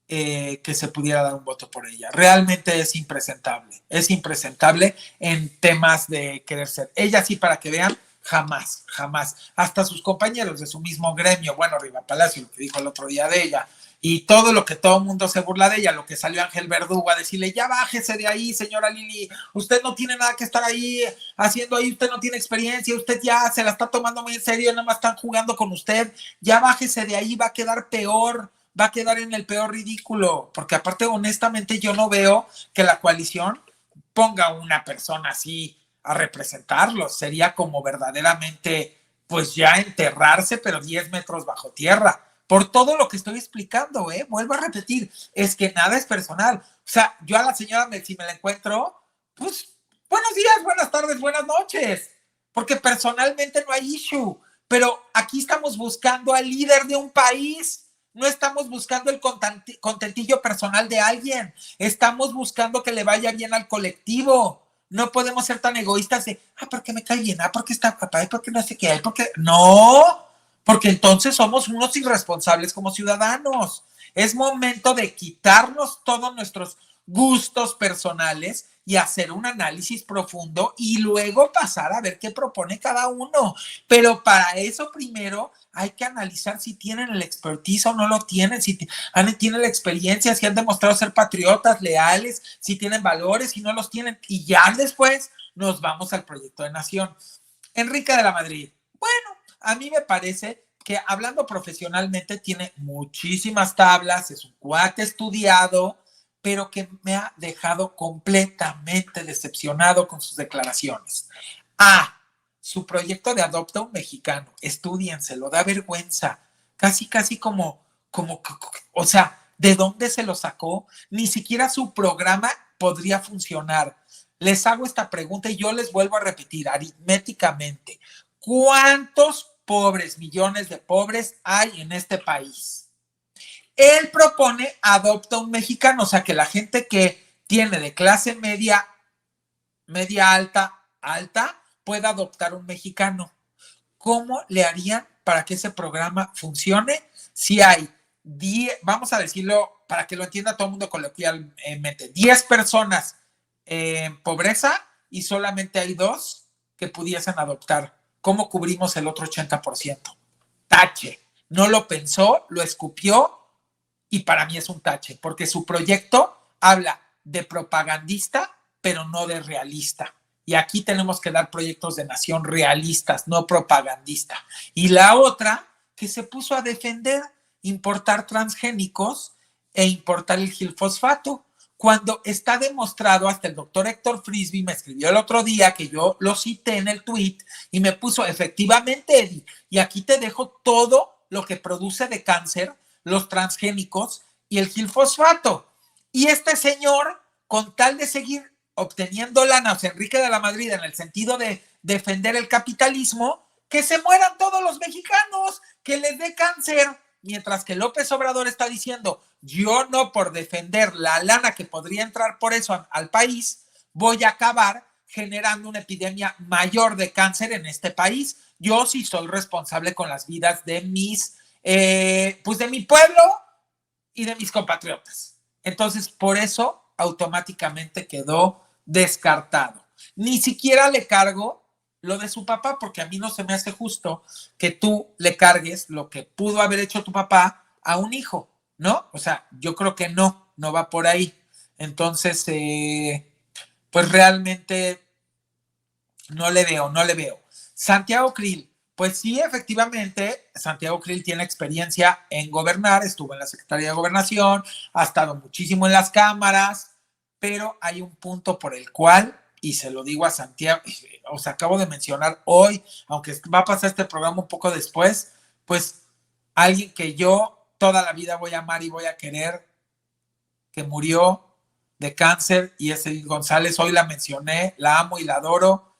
que se pudiera dar un voto por ella. Realmente es impresentable en temas de querer ser. Ella sí, para que vean, jamás, jamás. Hasta sus compañeros de su mismo gremio, bueno, Riva Palacio, lo que dijo el otro día de ella, y todo lo que todo el mundo se burla de ella, lo que salió Ángel Verdugo a decirle, ya bájese de ahí, señora Lili, usted no tiene nada que estar ahí haciendo ahí, usted no tiene experiencia, usted ya se la está tomando muy en serio, nada más están jugando con usted, ya bájese de ahí, va a quedar peor, va a quedar en el peor ridículo, porque aparte honestamente yo no veo que la coalición ponga una persona así a representarlo, sería como verdaderamente pues ya enterrarse, pero 10 metros bajo tierra, por todo lo que estoy explicando, vuelvo a repetir, es que nada es personal, o sea, yo a la señora, si me la encuentro, pues buenos días, buenas tardes, buenas noches, porque personalmente no hay issue, pero aquí estamos buscando al líder de un país. No estamos buscando el contentillo personal de alguien, estamos buscando que le vaya bien al colectivo. No podemos ser tan egoístas de, porque me cae bien, porque está papá, porque no sé qué, porque no, porque entonces somos unos irresponsables como ciudadanos. Es momento de quitarnos todos nuestros gustos personales y hacer un análisis profundo y luego pasar a ver qué propone cada uno. Pero para eso primero hay que analizar si tienen el expertise o no lo tienen, si tienen la experiencia, si han demostrado ser patriotas, leales, si tienen valores, si no los tienen. Y ya después nos vamos al proyecto de nación. Enrique de la Madrid. Bueno, a mí me parece que hablando profesionalmente tiene muchísimas tablas, es un cuate estudiado, pero que me ha dejado completamente decepcionado con sus declaraciones. Su proyecto de Adopta un Mexicano, estudienselo, da vergüenza, casi como, o sea, ¿de dónde se lo sacó? Ni siquiera su programa podría funcionar. Les hago esta pregunta y yo les vuelvo a repetir aritméticamente. ¿Cuántos pobres, millones de pobres hay en este país? Él propone Adopta un Mexicano, o sea, que la gente que tiene de clase media alta, pueda adoptar un mexicano. ¿Cómo le harían para que ese programa funcione si hay 10, vamos a decirlo para que lo entienda todo el mundo coloquialmente, 10 personas en pobreza y solamente hay 2 que pudiesen adoptar? ¿Cómo cubrimos el otro 80%? Tache. No lo pensó, lo escupió y para mí es un tache, porque su proyecto habla de propagandista, pero no de realista. Y aquí tenemos que dar proyectos de nación realistas, no propagandista. Y la otra, que se puso a defender importar transgénicos e importar el gilfosfato, cuando está demostrado, hasta el doctor Héctor Frisby me escribió el otro día que yo lo cité en el tweet y me puso, efectivamente, Eddie, y aquí te dejo todo lo que produce de cáncer los transgénicos y el gilfosfato. Y este señor, con tal de seguir obteniendo lana, o sea, Enrique de la Madrid, en el sentido de defender el capitalismo, que se mueran todos los mexicanos, que les dé cáncer, mientras que López Obrador está diciendo, yo no, por defender la lana que podría entrar por eso al país, voy a acabar generando una epidemia mayor de cáncer en este país. Yo sí soy responsable con las vidas de pues de mi pueblo y de mis compatriotas. Entonces, por eso automáticamente quedó descartado. Ni siquiera le cargo lo de su papá, porque a mí no se me hace justo que tú le cargues lo que pudo haber hecho tu papá a un hijo, ¿no? O sea, yo creo que no va por ahí. Entonces, pues realmente no le veo. Santiago Krill, pues sí, efectivamente, Santiago Krill tiene experiencia en gobernar, estuvo en la Secretaría de Gobernación, ha estado muchísimo en las cámaras, pero hay un punto por el cual, y se lo digo a Santiago, os acabo de mencionar hoy, aunque va a pasar este programa un poco después, pues alguien que yo toda la vida voy a amar y voy a querer, que murió de cáncer, y es Edith González. Hoy la mencioné, la amo y la adoro.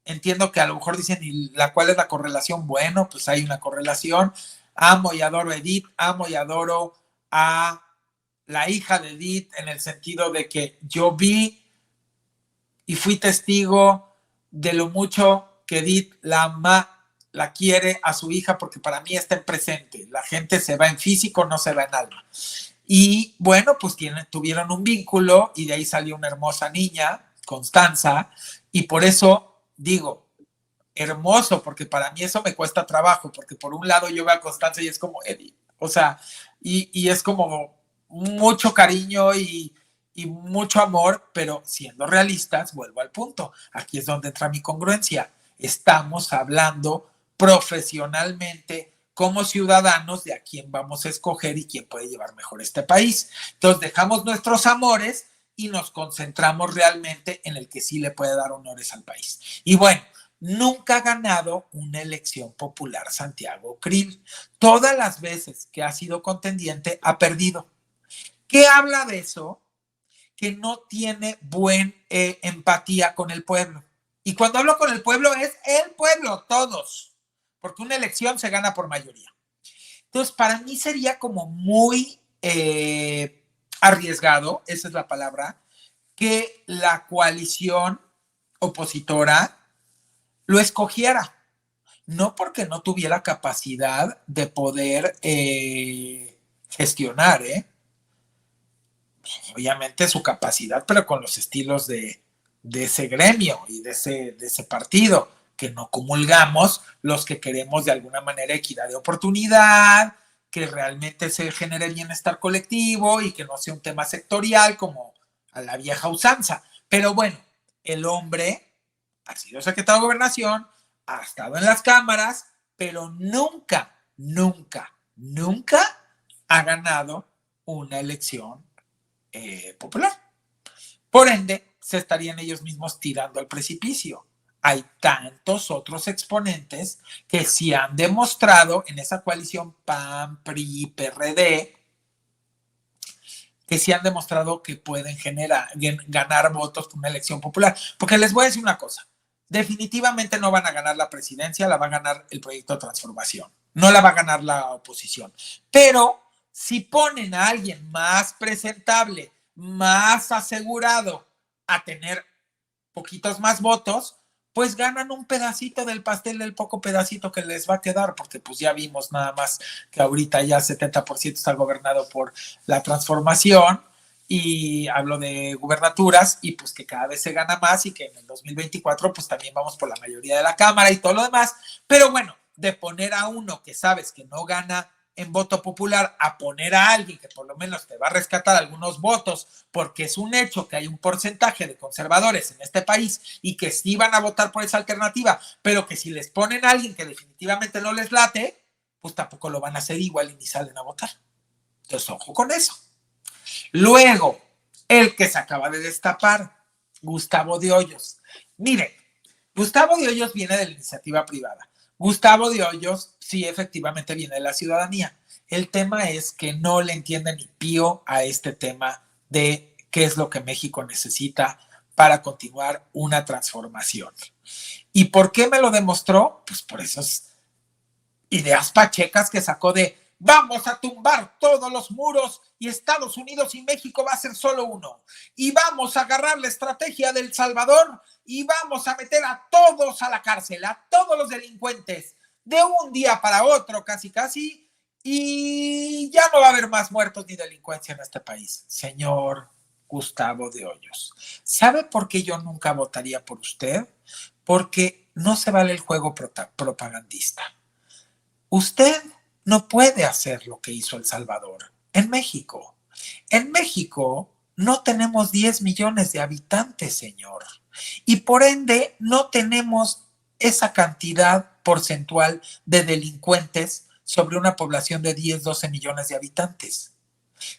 Entiendo que a lo mejor dicen, ¿y la cuál es la correlación? Bueno, pues hay una correlación. Amo y adoro a Edith, amo y adoro a la hija de Edith, en el sentido de que yo vi y fui testigo de lo mucho que Edith la ama, la quiere a su hija, porque para mí está en presente. La gente se va en físico, no se va en alma. Y bueno, pues tuvieron un vínculo y de ahí salió una hermosa niña, Constanza, y por eso digo, hermoso, porque para mí eso me cuesta trabajo, porque por un lado yo veo a Constanza y es como Eddie, o sea, y es como mucho cariño y mucho amor, pero siendo realistas, vuelvo al punto, aquí es donde entra mi congruencia, estamos hablando profesionalmente como ciudadanos de a quién vamos a escoger y quién puede llevar mejor este país. Entonces dejamos nuestros amores y nos concentramos realmente en el que sí le puede dar honores al país. Y bueno, nunca ha ganado una elección popular Santiago Krill. Todas las veces que ha sido contendiente ha perdido. ¿Qué habla de eso? Que no tiene buen empatía con el pueblo. Y cuando hablo con el pueblo es el pueblo, todos. Porque una elección se gana por mayoría. Entonces, para mí sería como muy arriesgado, esa es la palabra, que la coalición opositora lo escogiera. No porque no tuviera capacidad de poder gestionar, obviamente su capacidad, pero con los estilos de ese gremio y de ese partido, que no comulgamos los que queremos de alguna manera equidad de oportunidad, que realmente se genere bienestar colectivo y que no sea un tema sectorial como a la vieja usanza. Pero bueno, el hombre ha sido secretario de Gobernación, ha estado en las cámaras, pero nunca ha ganado una elección popular. Por ende, se estarían ellos mismos tirando al precipicio. Hay tantos otros exponentes que sí han demostrado en esa coalición PAN, PRI, PRD, que sí han demostrado que pueden ganar votos por una elección popular. Porque les voy a decir una cosa, definitivamente no van a ganar la presidencia, la va a ganar el Proyecto de Transformación, no la va a ganar la oposición. Pero si ponen a alguien más presentable, más asegurado a tener poquitos más votos, pues ganan un pedacito del pastel, del poco pedacito que les va a quedar, porque pues ya vimos nada más que ahorita ya 70% está gobernado por la transformación, y hablo de gubernaturas, y pues que cada vez se gana más y que en el 2024 pues también vamos por la mayoría de la Cámara y todo lo demás, pero bueno, de poner a uno que sabes que no gana en voto popular a poner a alguien que por lo menos te va a rescatar algunos votos, porque es un hecho que hay un porcentaje de conservadores en este país y que sí van a votar por esa alternativa, pero que si les ponen a alguien que definitivamente no les late, pues tampoco lo van a hacer igual y ni salen a votar. Entonces, ojo con eso. Luego, el que se acaba de destapar, Gustavo de Hoyos. Miren, Gustavo de Hoyos viene de la iniciativa privada. Gustavo de Hoyos sí efectivamente viene de la ciudadanía. El tema es que no le entiende ni pío a este tema de qué es lo que México necesita para continuar una transformación. ¿Y por qué me lo demostró? Pues por esas ideas pachecas que sacó de vamos a tumbar todos los muros y Estados Unidos y México va a ser solo uno. Y vamos a agarrar la estrategia del Salvador y vamos a meter a todos a la cárcel, a todos los delincuentes, de un día para otro, casi, casi, y ya no va a haber más muertos ni delincuencia en este país. Señor Gustavo de Hoyos, ¿sabe por qué yo nunca votaría por usted? Porque no se vale el juego propagandista. Usted no puede hacer lo que hizo El Salvador en México. En México no tenemos 10 millones de habitantes, señor. Y por ende no tenemos esa cantidad porcentual de delincuentes sobre una población de 10, 12 millones de habitantes.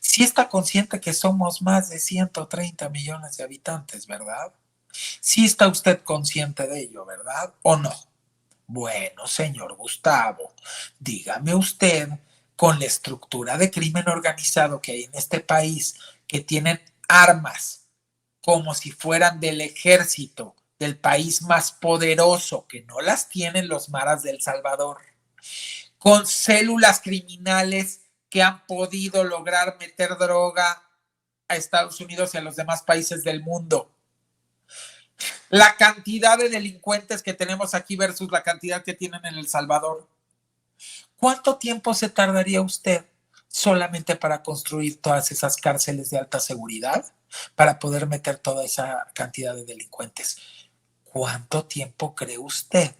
Sí está consciente que somos más de 130 millones de habitantes, ¿verdad? Sí está usted consciente de ello, ¿verdad? ¿O no? Bueno, señor Gustavo, dígame usted, con la estructura de crimen organizado que hay en este país, que tienen armas como si fueran del ejército del país más poderoso, que no las tienen los maras de El Salvador, con células criminales que han podido lograr meter droga a Estados Unidos y a los demás países del mundo. La cantidad de delincuentes que tenemos aquí versus la cantidad que tienen en El Salvador. ¿Cuánto tiempo se tardaría usted solamente para construir todas esas cárceles de alta seguridad, para poder meter toda esa cantidad de delincuentes? ¿Cuánto tiempo cree usted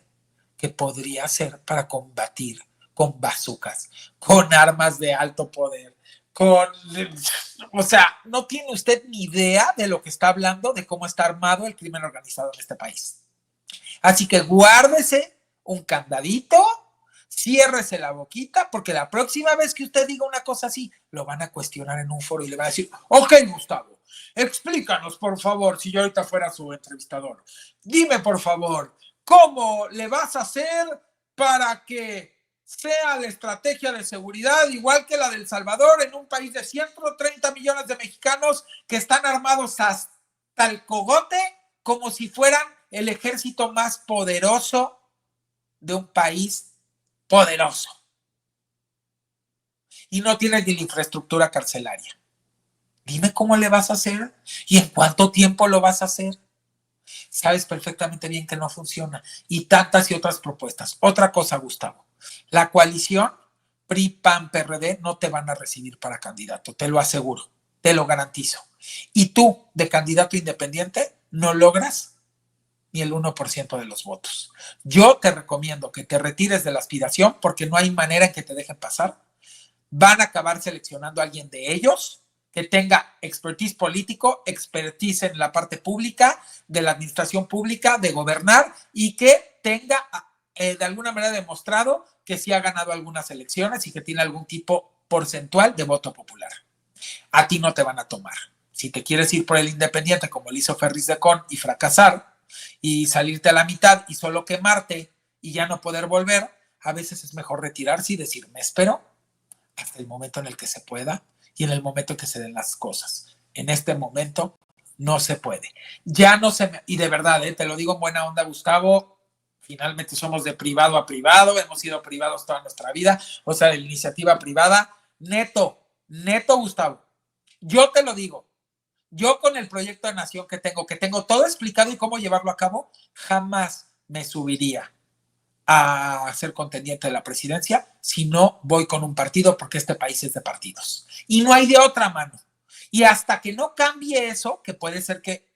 que podría hacer para combatir con bazucas, con armas de alto poder, o sea, no tiene usted ni idea de lo que está hablando, de cómo está armado el crimen organizado en este país? Así que guárdese un candadito, ciérrese la boquita, porque la próxima vez que usted diga una cosa así, lo van a cuestionar en un foro y le van a decir, ok, Gustavo, explícanos, por favor, si yo ahorita fuera su entrevistador. Dime, por favor, ¿cómo le vas a hacer para que sea la estrategia de seguridad igual que la de El Salvador en un país de 130 millones de mexicanos que están armados hasta el cogote como si fueran el ejército más poderoso de un país poderoso? Y no tienen ni la infraestructura carcelaria. Dime cómo le vas a hacer y en cuánto tiempo lo vas a hacer. Sabes perfectamente bien que no funciona. Y tantas y otras propuestas. Otra cosa, Gustavo. La coalición PRI, PAN, PRD no te van a recibir para candidato. Te lo aseguro. Te lo garantizo. Y tú, de candidato independiente, no logras ni el 1% de los votos. Yo te recomiendo que te retires de la aspiración porque no hay manera en que te dejen pasar. Van a acabar seleccionando a alguien de ellos que tenga expertise político, expertise en la parte pública, de la administración pública, de gobernar y que tenga de alguna manera demostrado que sí ha ganado algunas elecciones y que tiene algún tipo porcentual de voto popular. A ti no te van a tomar. Si te quieres ir por el independiente como lo hizo Ferris de Con y fracasar y salirte a la mitad y solo quemarte y ya no poder volver, a veces es mejor retirarse y decir, me espero hasta el momento en el que se pueda y en el momento en que se den las cosas. En este momento no se puede. Ya no se me... Y de verdad, te lo digo en buena onda, Gustavo, finalmente somos de privado a privado, hemos sido privados toda nuestra vida, o sea, de la iniciativa privada. Neto, Gustavo, yo te lo digo, yo con el proyecto de nación que tengo todo explicado y cómo llevarlo a cabo, jamás me subiría a ser contendiente de la presidencia si no voy con un partido, porque este país es de partidos. Y no hay de otra mano. Y hasta que no cambie eso, que puede ser que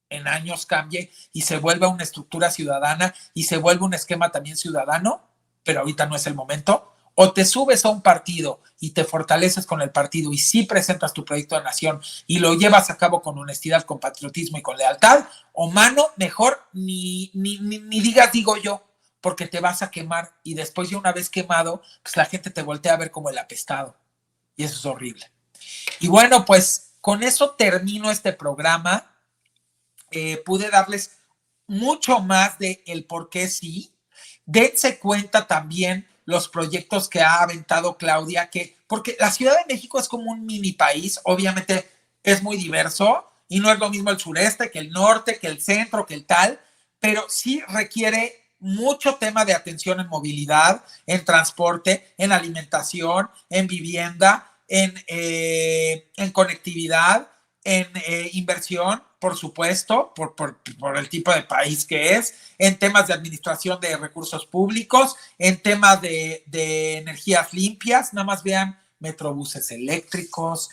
en años cambie y se vuelva una estructura ciudadana y se vuelva un esquema también ciudadano, pero ahorita no es el momento, o te subes a un partido y te fortaleces con el partido y sí presentas tu proyecto de nación y lo llevas a cabo con honestidad, con patriotismo y con lealtad, o mano, mejor ni digas digo yo, porque te vas a quemar y después de una vez quemado, pues la gente te voltea a ver como el apestado y eso es horrible. Y bueno, pues con eso termino este programa. Pude darles mucho más de el por qué sí. Dense cuenta también los proyectos que ha aventado Claudia, porque la Ciudad de México es como un mini país, obviamente es muy diverso y no es lo mismo el sureste que el norte, que el centro, que el tal, pero sí requiere mucho tema de atención en movilidad, en transporte, en alimentación, en vivienda, en conectividad, en inversión, por supuesto, por el tipo de país que es, en temas de administración de recursos públicos, en temas de energías limpias. Nada más vean metrobuses eléctricos,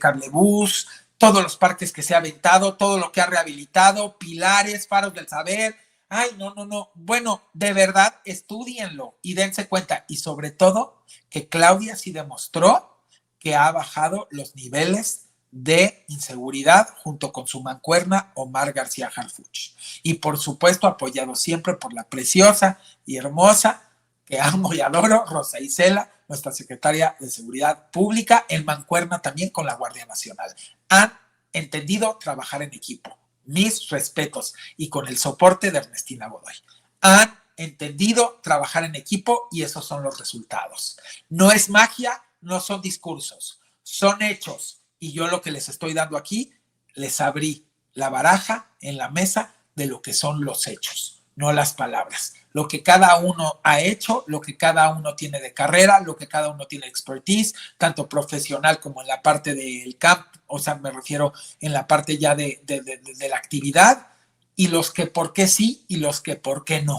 cablebús, todos los parques que se ha aventado, todo lo que ha rehabilitado, pilares, faros del saber, Ay, no, no, no. Bueno, de verdad, estúdienlo y dense cuenta. Y sobre todo, que Claudia sí demostró que ha bajado los niveles de inseguridad junto con su mancuerna Omar García Harfuch. Y por supuesto, apoyado siempre por la preciosa y hermosa, que amo y adoro, Rosa Isela, nuestra secretaria de Seguridad Pública, en mancuerna también con la Guardia Nacional. Han entendido trabajar en equipo. Mis respetos, y con el soporte de Ernestina Godoy. Han entendido trabajar en equipo y esos son los resultados. No es magia, no son discursos, son hechos. Y yo lo que les estoy dando aquí, les abrí la baraja en la mesa de lo que son los hechos, no las palabras. Lo que cada uno ha hecho, lo que cada uno tiene de carrera, lo que cada uno tiene de expertise, tanto profesional como en la parte del camp, o sea, me refiero en la parte ya de la actividad, y los que por qué sí y los que por qué no.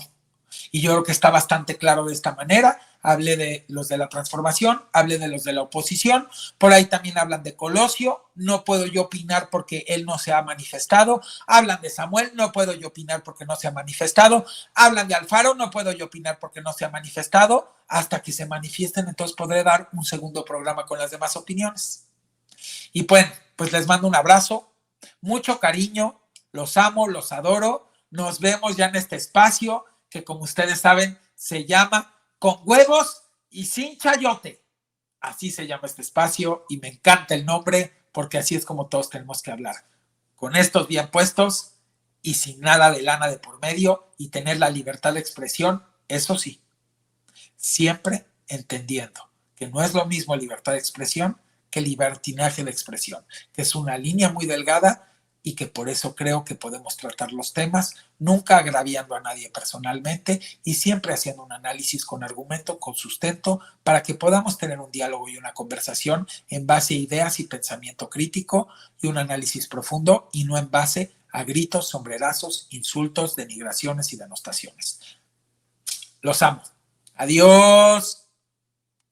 Y yo creo que está bastante claro de esta manera. Hablé de los de la transformación, hablé de los de la oposición, por ahí también hablan de Colosio, no puedo yo opinar porque él no se ha manifestado, hablan de Samuel, no puedo yo opinar porque no se ha manifestado, hablan de Alfaro, no puedo yo opinar porque no se ha manifestado, hasta que se manifiesten, entonces podré dar un segundo programa con las demás opiniones. Y pues les mando un abrazo, mucho cariño, los amo, los adoro, nos vemos ya en este espacio que como ustedes saben se llama Con Huevos y Sin Chayote. Así se llama este espacio y me encanta el nombre porque así es como todos tenemos que hablar. Con estos bien puestos y sin nada de lana de por medio y tener la libertad de expresión, eso sí, siempre entendiendo que no es lo mismo libertad de expresión que libertinaje de expresión, que es una línea muy delgada y que por eso creo que podemos tratar los temas, nunca agraviando a nadie personalmente y siempre haciendo un análisis con argumento, con sustento, para que podamos tener un diálogo y una conversación en base a ideas y pensamiento crítico y un análisis profundo y no en base a gritos, sombrerazos, insultos, denigraciones y denostaciones. Los amo. Adiós.